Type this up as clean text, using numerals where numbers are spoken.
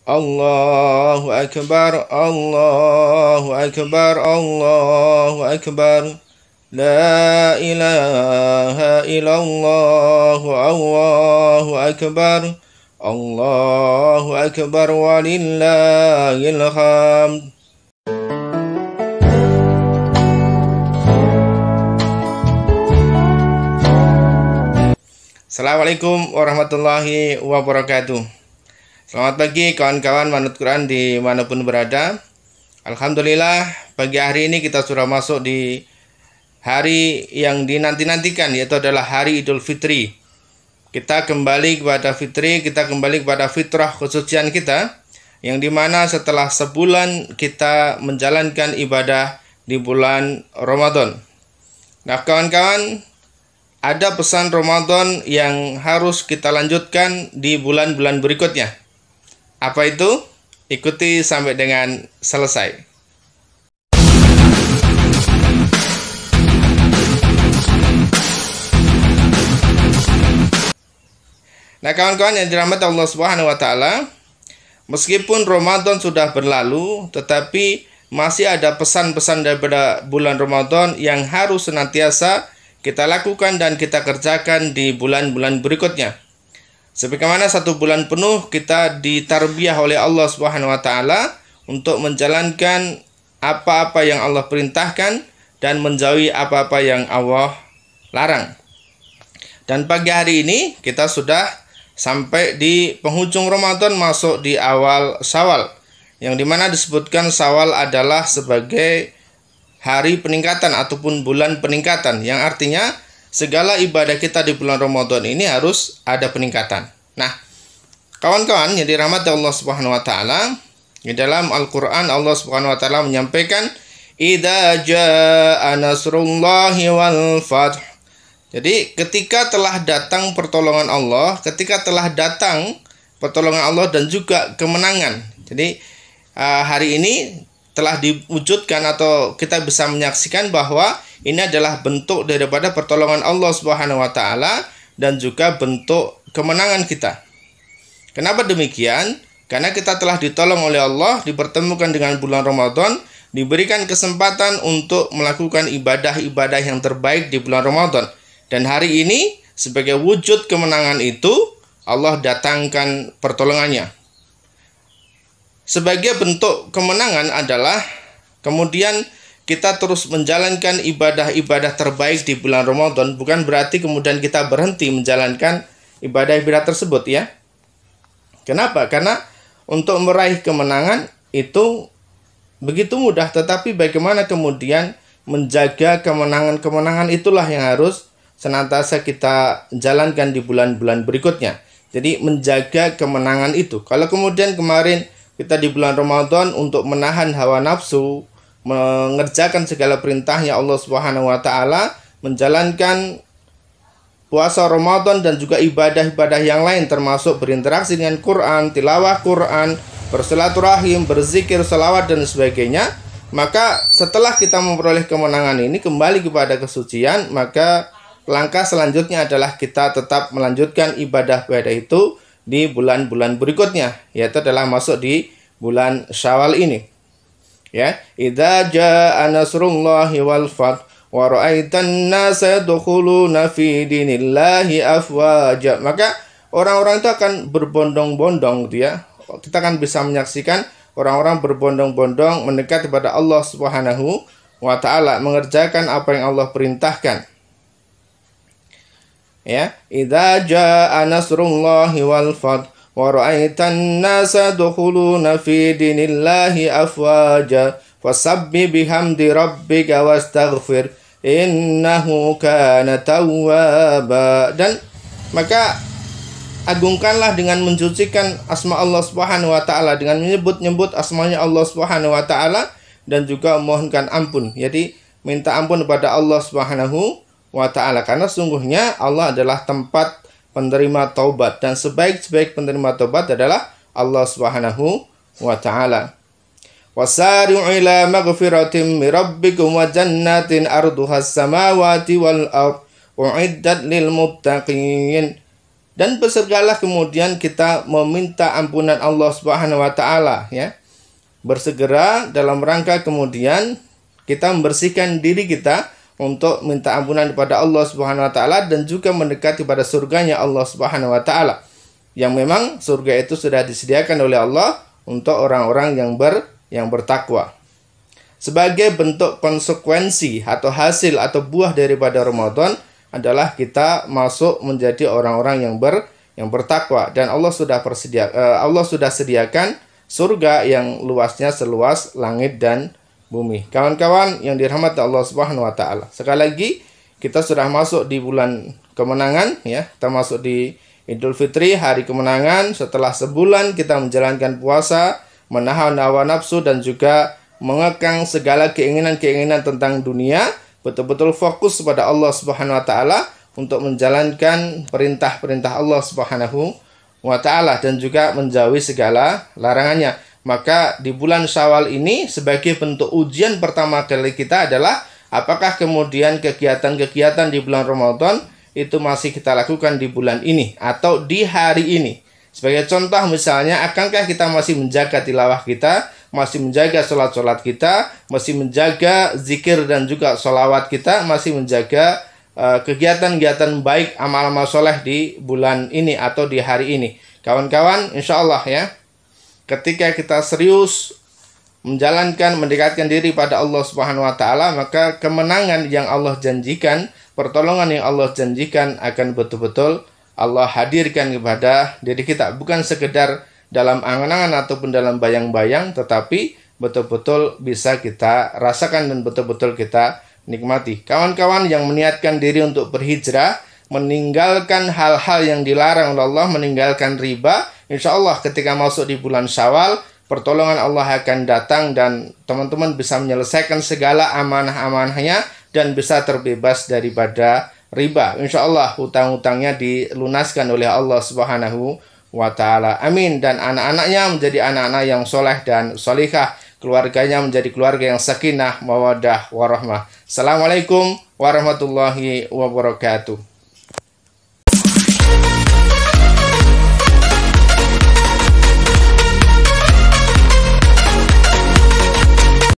Allahu Akbar, Allahu Akbar, Allahu Akbar. La ilaha illallah, Allahu Akbar, Allahu Akbar, walillahil hamd. Assalamualaikum warahmatullahi wabarakatuh. Selamat pagi kawan-kawan manut Quran dimanapun berada. Alhamdulillah pagi hari ini kita sudah masuk di hari yang dinanti-nantikan, yaitu adalah hari Idul Fitri. Kita kembali kepada fitri, kita kembali kepada fitrah kesucian kita, yang dimana setelah sebulan kita menjalankan ibadah di bulan Ramadan. Nah kawan-kawan, ada pesan Ramadan yang harus kita lanjutkan di bulan-bulan berikutnya. Apa itu? Ikuti sampai dengan selesai. Nah kawan-kawan yang dirahmati Allah Subhanahu wa Ta'ala, meskipun Ramadan sudah berlalu, tetapi masih ada pesan-pesan daripada bulan Ramadan yang harus senantiasa kita lakukan dan kita kerjakan di bulan-bulan berikutnya. Sebagaimana satu bulan penuh kita ditarbiyah oleh Allah Subhanahu wa Ta'ala untuk menjalankan apa-apa yang Allah perintahkan dan menjauhi apa-apa yang Allah larang. Dan pagi hari ini kita sudah sampai di penghujung Ramadan, masuk di awal Syawal, yang dimana disebutkan Syawal adalah sebagai hari peningkatan ataupun bulan peningkatan, yang artinya segala ibadah kita di bulan Ramadan ini harus ada peningkatan. Nah, kawan-kawan yang dirahmati Allah Subhanahu wa Ta'ala, di dalam Al-Qur'an Allah Subhanahu wa Ta'ala menyampaikan idza jaa nasrullahi wal fath. Jadi, ketika telah datang pertolongan Allah, ketika telah datang pertolongan Allah dan juga kemenangan. Jadi, hari ini telah diwujudkan atau kita bisa menyaksikan bahwa ini adalah bentuk daripada pertolongan Allah Subhanahu wa Ta'ala dan juga bentuk kemenangan kita. Kenapa demikian? Karena kita telah ditolong oleh Allah, dipertemukan dengan bulan Ramadan, diberikan kesempatan untuk melakukan ibadah-ibadah yang terbaik di bulan Ramadan. Dan hari ini sebagai wujud kemenangan itu Allah datangkan pertolongannya. Sebagai bentuk kemenangan adalah kemudian kita terus menjalankan ibadah-ibadah terbaik di bulan Ramadan. Bukan berarti kemudian kita berhenti menjalankan ibadah-ibadah tersebut ya. Kenapa? Karena untuk meraih kemenangan itu begitu mudah, tetapi bagaimana kemudian menjaga kemenangan-kemenangan itulah yang harus senantiasa kita jalankan di bulan-bulan berikutnya. Jadi menjaga kemenangan itu. Kalau kemudian kemarin kita di bulan Ramadan untuk menahan hawa nafsu, mengerjakan segala perintahnya Allah Subhanahu wa Ta'ala, menjalankan puasa Ramadan dan juga ibadah-ibadah yang lain termasuk berinteraksi dengan Quran, tilawah Quran, bersilaturahim, berzikir, salawat dan sebagainya. Maka setelah kita memperoleh kemenangan ini kembali kepada kesucian, maka langkah selanjutnya adalah kita tetap melanjutkan ibadah-ibadah itu di bulan-bulan berikutnya, yaitu adalah masuk di bulan Syawal ini. Ya, idza jaa nasrullahi wal fath wa ra'aitan nasa yadkhuluna fi dinillahi afwaja. Maka orang-orang itu akan berbondong-bondong gitu ya. Kita akan bisa menyaksikan orang-orang berbondong-bondong mendekat kepada Allah Subhanahu wa Ta'ala, mengerjakan apa yang Allah perintahkan. Ya, idza jaa nasrullahi wal fath wa ra'aitan nasa yadkhuluna fi dinillahi afwaja fasabbih bihamdi rabbika wastaghfir innahu kana tawwaba. Dan maka agungkanlah dengan mensucikan asma Allah Subhanahu wa Ta'ala, dengan menyebut-nyebut asmanya Allah Subhanahu wa Ta'ala dan juga mohonkan ampun. Jadi minta ampun kepada Allah Subhanahu wa Ta'ala, karena sungguhnya Allah adalah tempat penerima taubat dan sebaik-sebaik penerima taubat adalah Allah Subhanahu wa Ta'ala. Wasari'u ila maghfiratin min rabbikum wa jannatin arduhas samawati wal ardh u'iddat lil muttaqin. Dan bersegeralah kemudian kita meminta ampunan Allah Subhanahu wa taala ya. Bersegera dalam rangka kemudian kita membersihkan diri kita untuk minta ampunan kepada Allah Subhanahu wa taala dan juga mendekati pada surganya Allah Subhanahu wa taala. Yang memang surga itu sudah disediakan oleh Allah untuk orang-orang yang bertakwa. Sebagai bentuk konsekuensi atau hasil atau buah daripada Ramadan adalah kita masuk menjadi orang-orang yang bertakwa, dan Allah sudah sediakan surga yang luasnya seluas langit dan bumi. Kawan-kawan yang dirahmati Allah Subhanahu wa taala. Sekali lagi kita sudah masuk di bulan kemenangan ya. Kita masuk di Idul Fitri, hari kemenangan. Setelah sebulan kita menjalankan puasa, menahan hawa nafsu dan juga mengekang segala keinginan-keinginan tentang dunia, betul-betul fokus kepada Allah Subhanahu wa taala untuk menjalankan perintah-perintah Allah Subhanahu wa taala dan juga menjauhi segala larangannya. Maka di bulan Syawal ini sebagai bentuk ujian pertama kali kita adalah apakah kemudian kegiatan-kegiatan di bulan Ramadan itu masih kita lakukan di bulan ini atau di hari ini. Sebagai contoh misalnya, akankah kita masih menjaga tilawah kita, masih menjaga sholat-sholat kita, masih menjaga zikir dan juga sholawat kita, masih menjaga kegiatan-kegiatan baik, amal-amal soleh di bulan ini atau di hari ini. Kawan-kawan, insya Allah ya, ketika kita serius menjalankan, mendekatkan diri pada Allah Subhanahu wa taala, maka kemenangan yang Allah janjikan, pertolongan yang Allah janjikan akan betul-betul Allah hadirkan kepada diri kita, bukan sekedar dalam angan-angan ataupun dalam bayang-bayang, tetapi betul-betul bisa kita rasakan dan betul-betul kita nikmati. Kawan-kawan yang meniatkan diri untuk berhijrah, meninggalkan hal-hal yang dilarang oleh Allah, meninggalkan riba, insya Allah ketika masuk di bulan Syawal, pertolongan Allah akan datang dan teman-teman bisa menyelesaikan segala amanah-amanahnya dan bisa terbebas daripada riba. Insya Allah hutang-hutangnya dilunaskan oleh Allah Subhanahu wa ta'ala. Amin. Dan anak-anaknya menjadi anak-anak yang soleh dan solihah. Keluarganya menjadi keluarga yang sakinah, mawaddah, warahmah. Assalamualaikum warahmatullahi wabarakatuh.